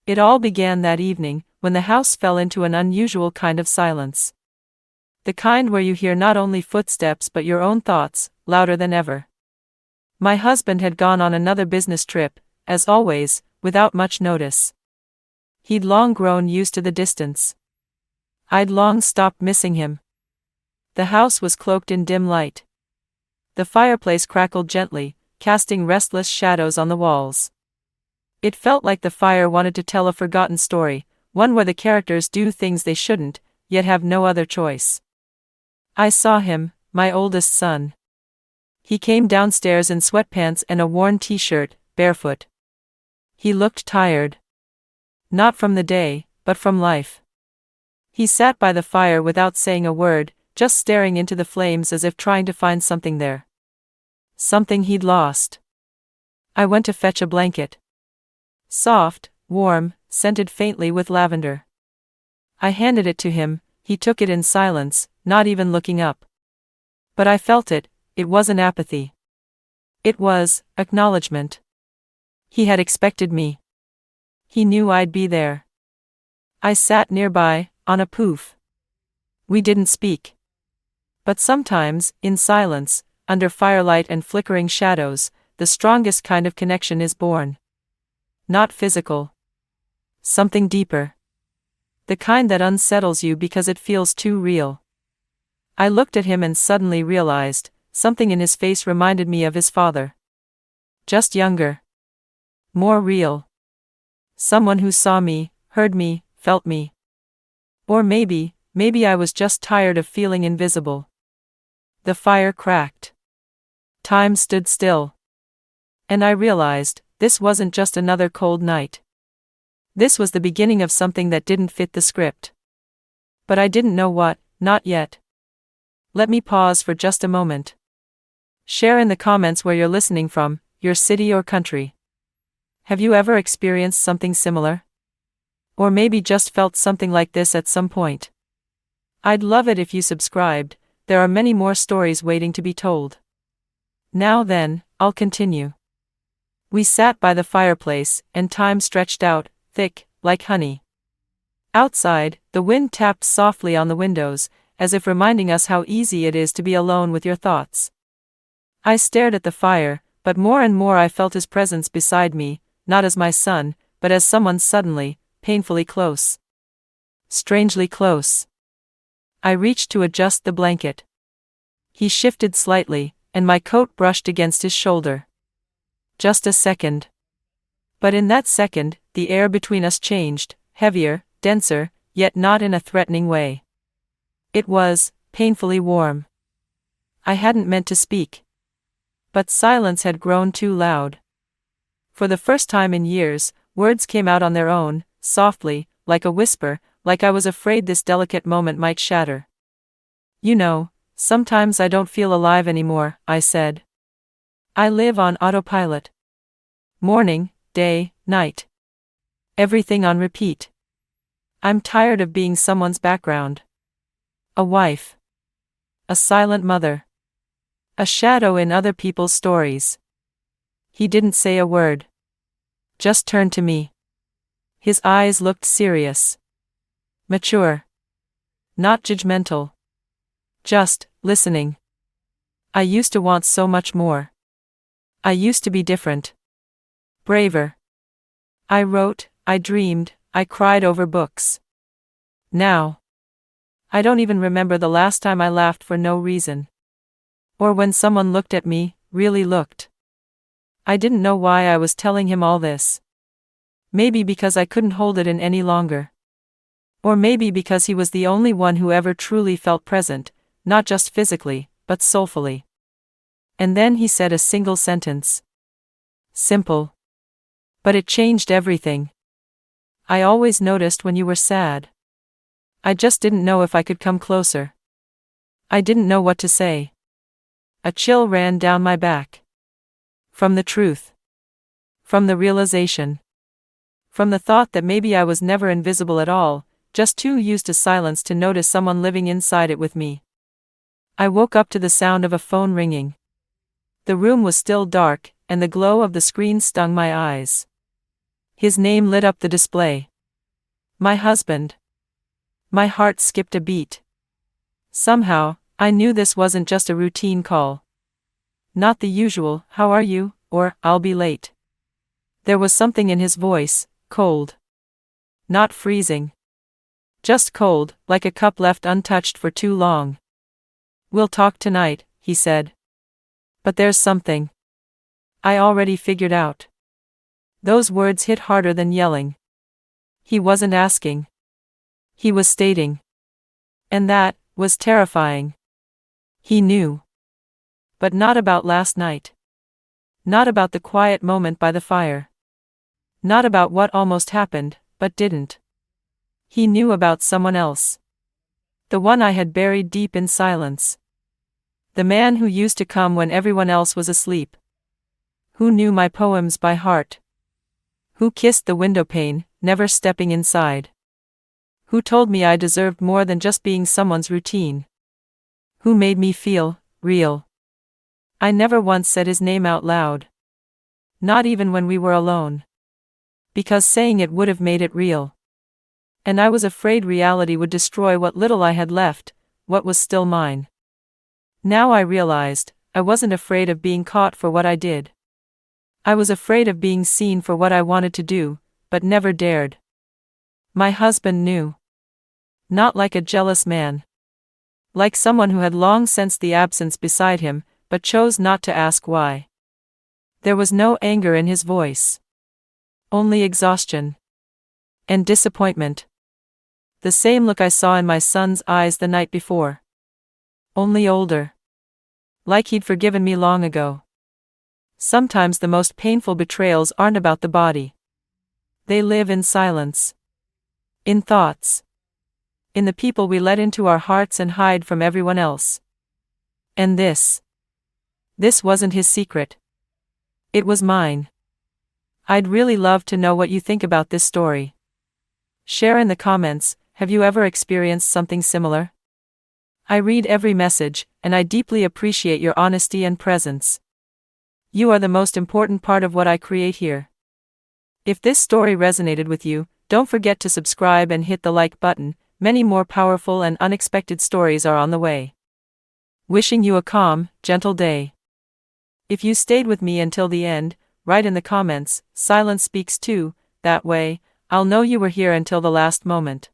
It all began that evening, when the house fell into an unusual kind of silence. The kind where you hear not only footsteps but your own thoughts, louder than ever. My husband had gone on another business trip, as always, without much notice. He'd long grown used to the distance. I'd long stopped missing him. The house was cloaked in dim light. The fireplace crackled gently, casting restless shadows on the walls. It felt like the fire wanted to tell a forgotten story, one where the characters do things they shouldn't, yet have no other choice. I saw him, my oldest son. He came downstairs in sweatpants and a worn t-shirt, barefoot. He looked tired. Not from the day, but from life. He sat by the fire without saying a word, just staring into the flames as if trying to find something there. Something he'd lost. I went to fetch a blanket. Soft, warm, scented faintly with lavender. I handed it to him. He took it in silence, not even looking up. But I felt it. It wasn't apathy. It was acknowledgement. He had expected me. He knew I'd be there. I sat nearby, on a poof. We didn't speak. But sometimes, in silence, under firelight and flickering shadows, the strongest kind of connection is born. Not physical. Something deeper. The kind that unsettles you because it feels too real. I looked at him and suddenly realized, something in his face reminded me of his father. Just younger. More real. Someone who saw me, heard me, felt me. Or maybe I was just tired of feeling invisible. The fire cracked. Time stood still. And I realized, this wasn't just another cold night. This was the beginning of something that didn't fit the script. But I didn't know what, not yet. Let me pause for just a moment. Share in the comments where you're listening from, your city or country. Have you ever experienced something similar? Or maybe just felt something like this at some point? I'd love it if you subscribed. There are many more stories waiting to be told. Now then, I'll continue. We sat by the fireplace, and time stretched out, thick, like honey. Outside, the wind tapped softly on the windows, as if reminding us how easy it is to be alone with your thoughts. I stared at the fire, but more and more I felt his presence beside me, not as my son, but as someone suddenly, painfully close. Strangely close. I reached to adjust the blanket. He shifted slightly, and my coat brushed against his shoulder. Just a second. But in that second, the air between us changed, heavier, denser, yet not in a threatening way. It was painfully warm. I hadn't meant to speak. But silence had grown too loud. For the first time in years, words came out on their own, softly, like a whisper, like I was afraid this delicate moment might shatter. You know, sometimes I don't feel alive anymore, I said. I live on autopilot. Morning, day, night. Everything on repeat. I'm tired of being someone's background. A wife. A silent mother. A shadow in other people's stories. He didn't say a word. Just turned to me. His eyes looked serious. Mature. Not judgmental. Just listening. I used to want so much more. I used to be different. Braver. I wrote, I dreamed, I cried over books. Now. I don't even remember the last time I laughed for no reason. Or when someone looked at me, really looked. I didn't know why I was telling him all this. Maybe because I couldn't hold it in any longer. Or maybe because he was the only one who ever truly felt present, not just physically, but soulfully. And then he said a single sentence. Simple. But it changed everything. I always noticed when you were sad. I just didn't know if I could come closer. I didn't know what to say. A chill ran down my back. From the truth. From the realization. From the thought that maybe I was never invisible at all, just too used to silence to notice someone living inside it with me. I woke up to the sound of a phone ringing. The room was still dark, and the glow of the screen stung my eyes. His name lit up the display. My husband. My heart skipped a beat. Somehow, I knew this wasn't just a routine call. Not the usual, "How are you?" or "I'll be late." There was something in his voice, cold. Not freezing. Just cold, like a cup left untouched for too long. "We'll talk tonight," he said. "But there's something I already figured out." Those words hit harder than yelling. He wasn't asking. He was stating. And that was terrifying. He knew. But not about last night. Not about the quiet moment by the fire. Not about what almost happened, but didn't. He knew about someone else. The one I had buried deep in silence. The man who used to come when everyone else was asleep. Who knew my poems by heart. Who kissed the windowpane, never stepping inside. Who told me I deserved more than just being someone's routine. Who made me feel real. I never once said his name out loud. Not even when we were alone. Because saying it would have made it real. And I was afraid reality would destroy what little I had left, what was still mine. Now I realized, I wasn't afraid of being caught for what I did. I was afraid of being seen for what I wanted to do, but never dared. My husband knew. Not like a jealous man. Like someone who had long sensed the absence beside him, but chose not to ask why. There was no anger in his voice. Only exhaustion. And disappointment. The same look I saw in my son's eyes the night before. Only older. Like he'd forgiven me long ago. Sometimes the most painful betrayals aren't about the body. They live in silence. In thoughts. In the people we let into our hearts and hide from everyone else. And this wasn't his secret. It was mine. I'd really love to know what you think about this story. Share in the comments, have you ever experienced something similar? I read every message, and I deeply appreciate your honesty and presence. You are the most important part of what I create here. If this story resonated with you, don't forget to subscribe and hit the like button. Many more powerful and unexpected stories are on the way. Wishing you a calm, gentle day. If you stayed with me until the end, write in the comments, "Silence speaks too," that way, I'll know you were here until the last moment.